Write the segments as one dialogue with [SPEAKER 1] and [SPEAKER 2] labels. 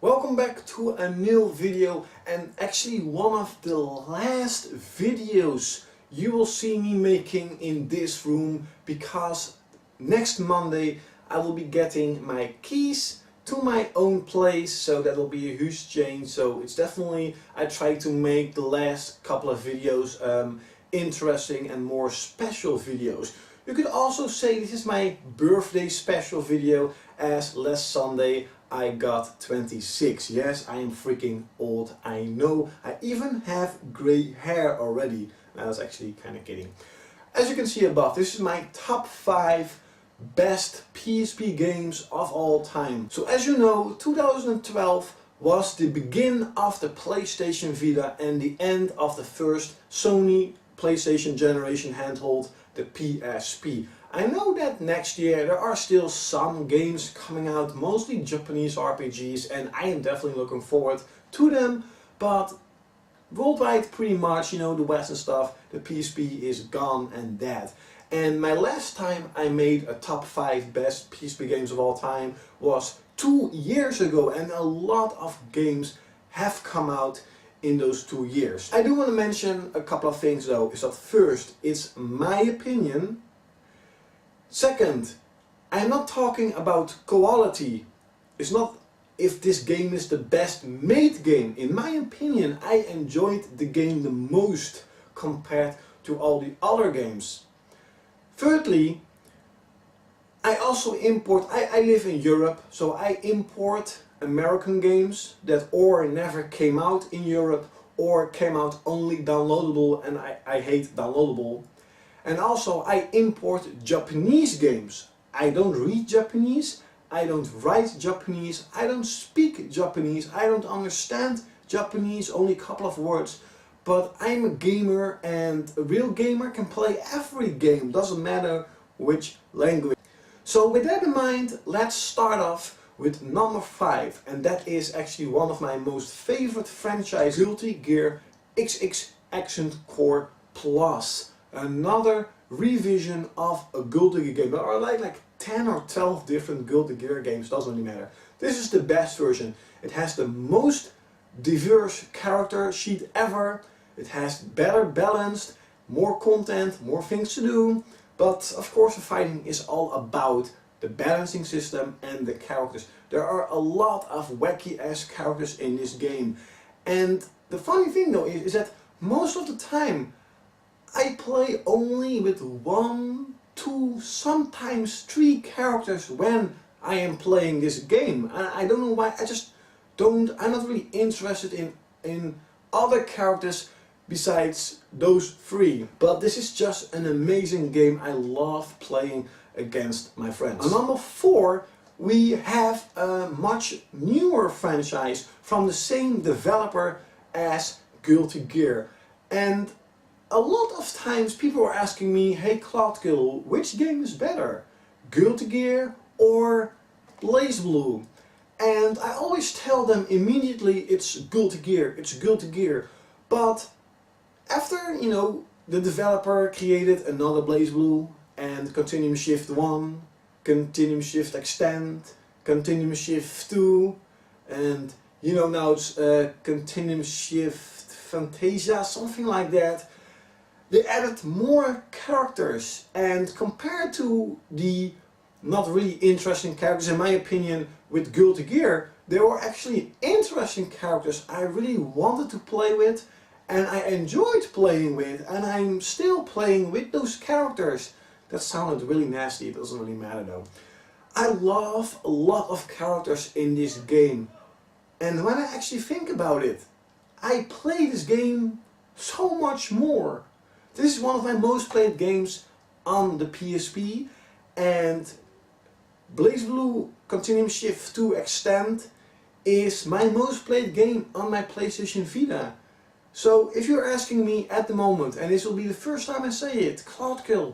[SPEAKER 1] Welcome back to a new video, and actually one of the last videos you will see me making in this room, because next Monday I will be getting my keys to my own place, so that will be a huge change. So it's definitely, I try to make the last couple of videos interesting and more special videos. You could also say this is my birthday special video, as last Sunday I got 26. Yes, I am freaking old, I know. I even have grey hair already. I was actually kind of kidding. As you can see above, this is my top 5 best PSP games of all time. So as you know, 2012 was the begin of the PlayStation Vita and the end of the first Sony PlayStation generation handheld, the PSP. I know that next year there are still some games coming out, mostly Japanese RPGs, and I am definitely looking forward to them, but worldwide pretty much, you know, the Western stuff, the PSP is gone and dead. And my last time I made a top 5 best PSP games of all time was 2 years ago, and a lot of games have come out in those 2 years. I do want to mention a couple of things though. Is that first, it's my opinion. Second, I'm not talking about quality. It's not if this game is the best made game. In my opinion, I enjoyed the game the most compared to all the other games. Thirdly, I also import, I live in Europe, so I import American games that or never came out in Europe or came out only downloadable, and I hate downloadable. And also I import Japanese games. I don't read Japanese, I don't write Japanese, I don't speak Japanese, I don't understand Japanese, only a couple of words. But I'm a gamer, and a real gamer can play every game, doesn't matter which language. So with that in mind, let's start off with number 5, and that is actually one of my most favorite franchises, Guilty Gear XX Accent Core Plus. Another revision of a Guilty Gear game. There are like 10 or 12 different Guilty Gear games, doesn't really matter. This is the best version. It has the most diverse character sheet ever. It has better balanced, more content, more things to do. But of course the fighting is all about the balancing system and the characters. There are a lot of wacky ass characters in this game. And the funny thing though is that most of the time I play only with 1, 2, sometimes 3 characters when I am playing this game. And I don't know why, I'm not really interested in other characters besides those 3. But this is just an amazing game. I love playing against my friends. On number 4, we have a much newer franchise from the same developer as Guilty Gear. And a lot of times people are asking me, hey Klaudkil, which game is better? Guilty Gear or BlazBlue? And I always tell them immediately it's Guilty Gear, it's Guilty Gear. But after, you know, the developer created another BlazBlue, and Continuum Shift 1, Continuum Shift Extend, Continuum Shift 2, and you know, now it's Continuum Shift Fantasia, something like that. They added more characters, and compared to the not really interesting characters, in my opinion, with Guilty Gear, there were actually interesting characters I really wanted to play with, and I enjoyed playing with, and I'm still playing with those characters. That sounded really nasty, it doesn't really matter though. I love a lot of characters in this game, and when I actually think about it, I play this game so much more. This is one of my most played games on the PSP, and BlazBlue Continuum Shift 2 Extend is my most played game on my PlayStation Vita. So if you're asking me at the moment, and this will be the first time I say it, Klaudkil,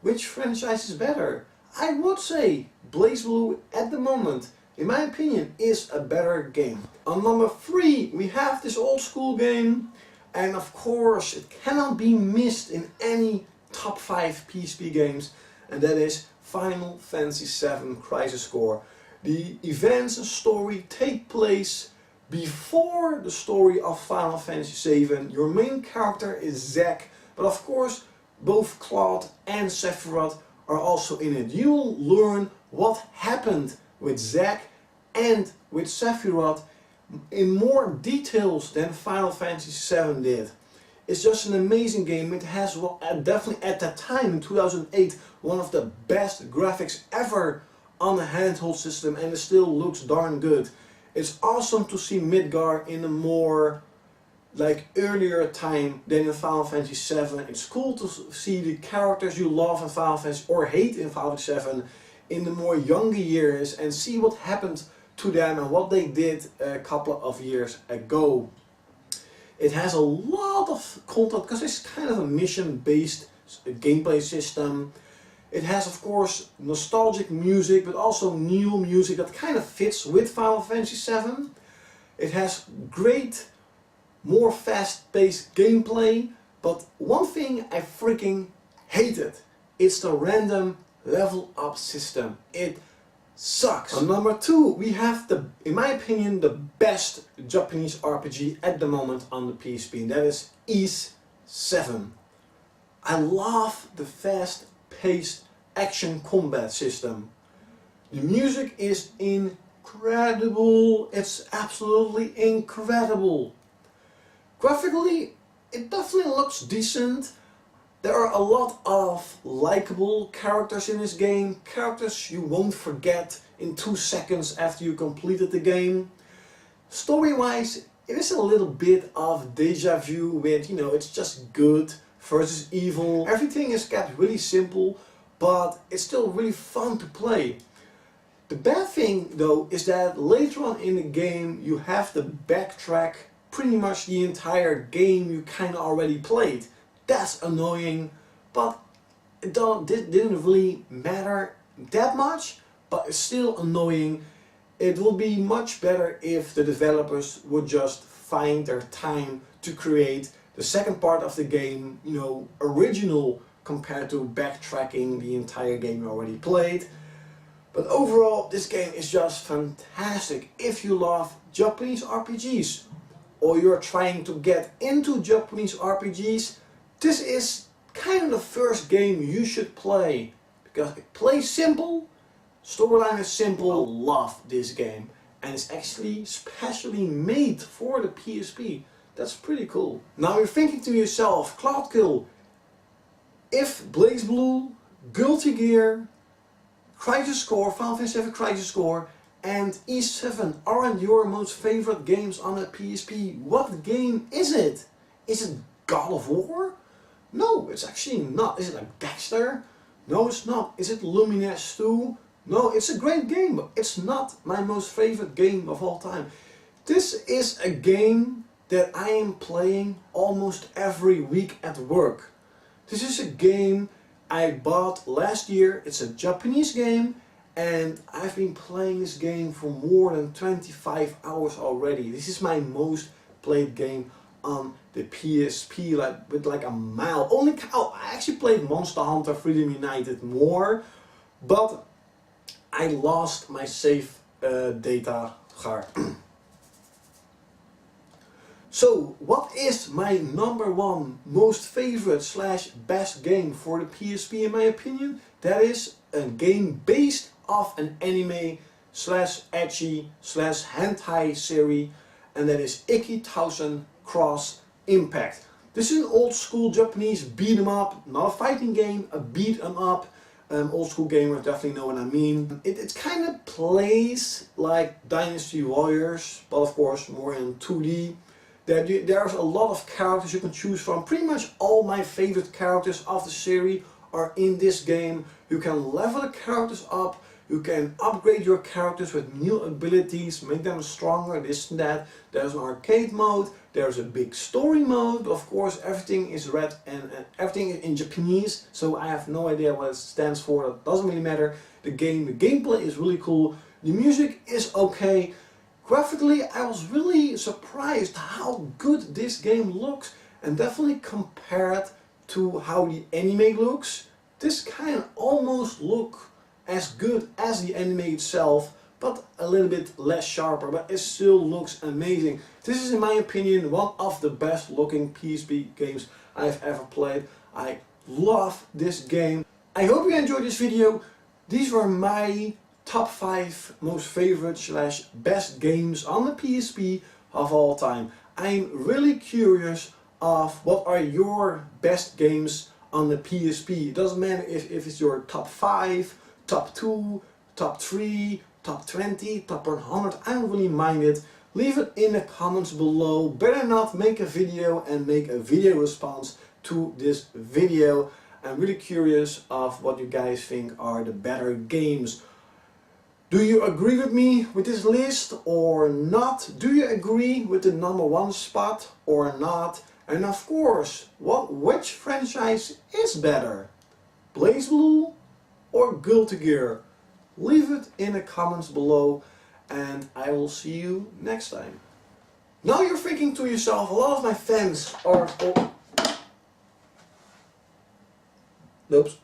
[SPEAKER 1] which franchise is better? I would say BlazBlue at the moment, in my opinion, is a better game. On number 3 we have this old school game, and of course it cannot be missed in any top 5 PSP games, and that is Final Fantasy VII Crisis Core. The events and story take place before the story of Final Fantasy VII. Your main character is Zack, but of course both Claude and Sephiroth are also in it. You'll learn what happened with Zack and with Sephiroth in more details than Final Fantasy VII did. It's just an amazing game. It has, well, definitely at that time in 2008, one of the best graphics ever on a handheld system, and it still looks darn good. It's awesome to see Midgar in a more like earlier time than in Final Fantasy VII. It's cool to see the characters you love in Final Fantasy or hate in Final Fantasy VII in the more younger years and see what happened to them and what they did a couple of years ago. It has a lot of content because it's kind of a mission-based gameplay system. It has, of course, nostalgic music, but also new music that kind of fits with Final Fantasy VII. It has great, more fast-paced gameplay, but one thing I freaking hated, it's the random level up system. It sucks. On number 2, we have the, in my opinion, the best Japanese RPG at the moment on the PSP, and that is Ys 7. I love the fast-paced action combat system. The music is incredible. It's absolutely incredible. Graphically, it definitely looks decent. There are a lot of likable characters in this game, characters you won't forget in 2 seconds after you completed the game. Story-wise, it is a little bit of deja vu with, you know, it's just good versus evil. Everything is kept really simple, but it's still really fun to play. The bad thing though is that later on in the game you have to backtrack pretty much the entire game you kind of already played. That's annoying, but it didn't really matter that much, but it's still annoying. It would be much better if the developers would just find their time to create the second part of the game, you know, original compared to backtracking the entire game you already played. But overall, this game is just fantastic. If you love Japanese RPGs or you're trying to get into Japanese RPGs, this is kind of the first game you should play, because it plays simple, storyline is simple. I love this game, and it's actually specially made for the PSP. That's pretty cool. Now you're thinking to yourself, Klaudkil, if BlazBlue, Guilty Gear, Crisis Core, Final Fantasy VII Crisis Core and Ys 7 aren't your most favorite games on a PSP, what game is it? Is it God of War? No, it's actually not. Is it like Dexter? No, it's not. Is it Lumines 2? No, it's a great game, but it's not my most favorite game of all time. This is a game that I am playing almost every week at work. This is a game I bought last year. It's a Japanese game, and I've been playing this game for more than 25 hours already. This is my most played game on the PSP, like with like a mile. I actually played Monster Hunter Freedom United more, but I lost my save data. So, what is my number 1 most favorite / best game for the PSP in my opinion? That is a game based off an anime / edgy / hentai series, and that is Iki-Tausen Cross Impact. This is an old school Japanese beat 'em up, not a fighting game, a beat 'em up. Old school gamers definitely know what I mean. It kind of plays like Dynasty Warriors, but of course more in 2D. There's a lot of characters you can choose from. Pretty much all my favorite characters of the series are in this game. You can level the characters up, you can upgrade your characters with new abilities, make them stronger, this and that. There's an arcade mode, there's a big story mode, of course everything is red and everything is in Japanese, so I have no idea what it stands for, that doesn't really matter. The gameplay is really cool, the music is okay. Graphically, I was really surprised how good this game looks, and definitely compared to how the anime looks, this kind of almost look as good as the anime itself, but a little bit less sharper, but it still looks amazing. This is in my opinion one of the best looking PSP games I've ever played. I love this game. I hope you enjoyed this video. These were my top 5 most favorite / best games on the PSP of all time. I'm really curious of what are your best games on the PSP. It doesn't matter if it's your top 5, top 2, top 3, top 20, top 100, I don't really mind it. Leave it in the comments below. Better not make a video and make a video response to this video. I'm really curious of what you guys think are the better games. Do you agree with me with this list or not? Do you agree with the #1 spot or not? And of course, which franchise is better? BlazBlue or Klaudkil? Leave it in the comments below and I will see you next time. Now you're thinking to yourself, a lot of my fans are... Oops.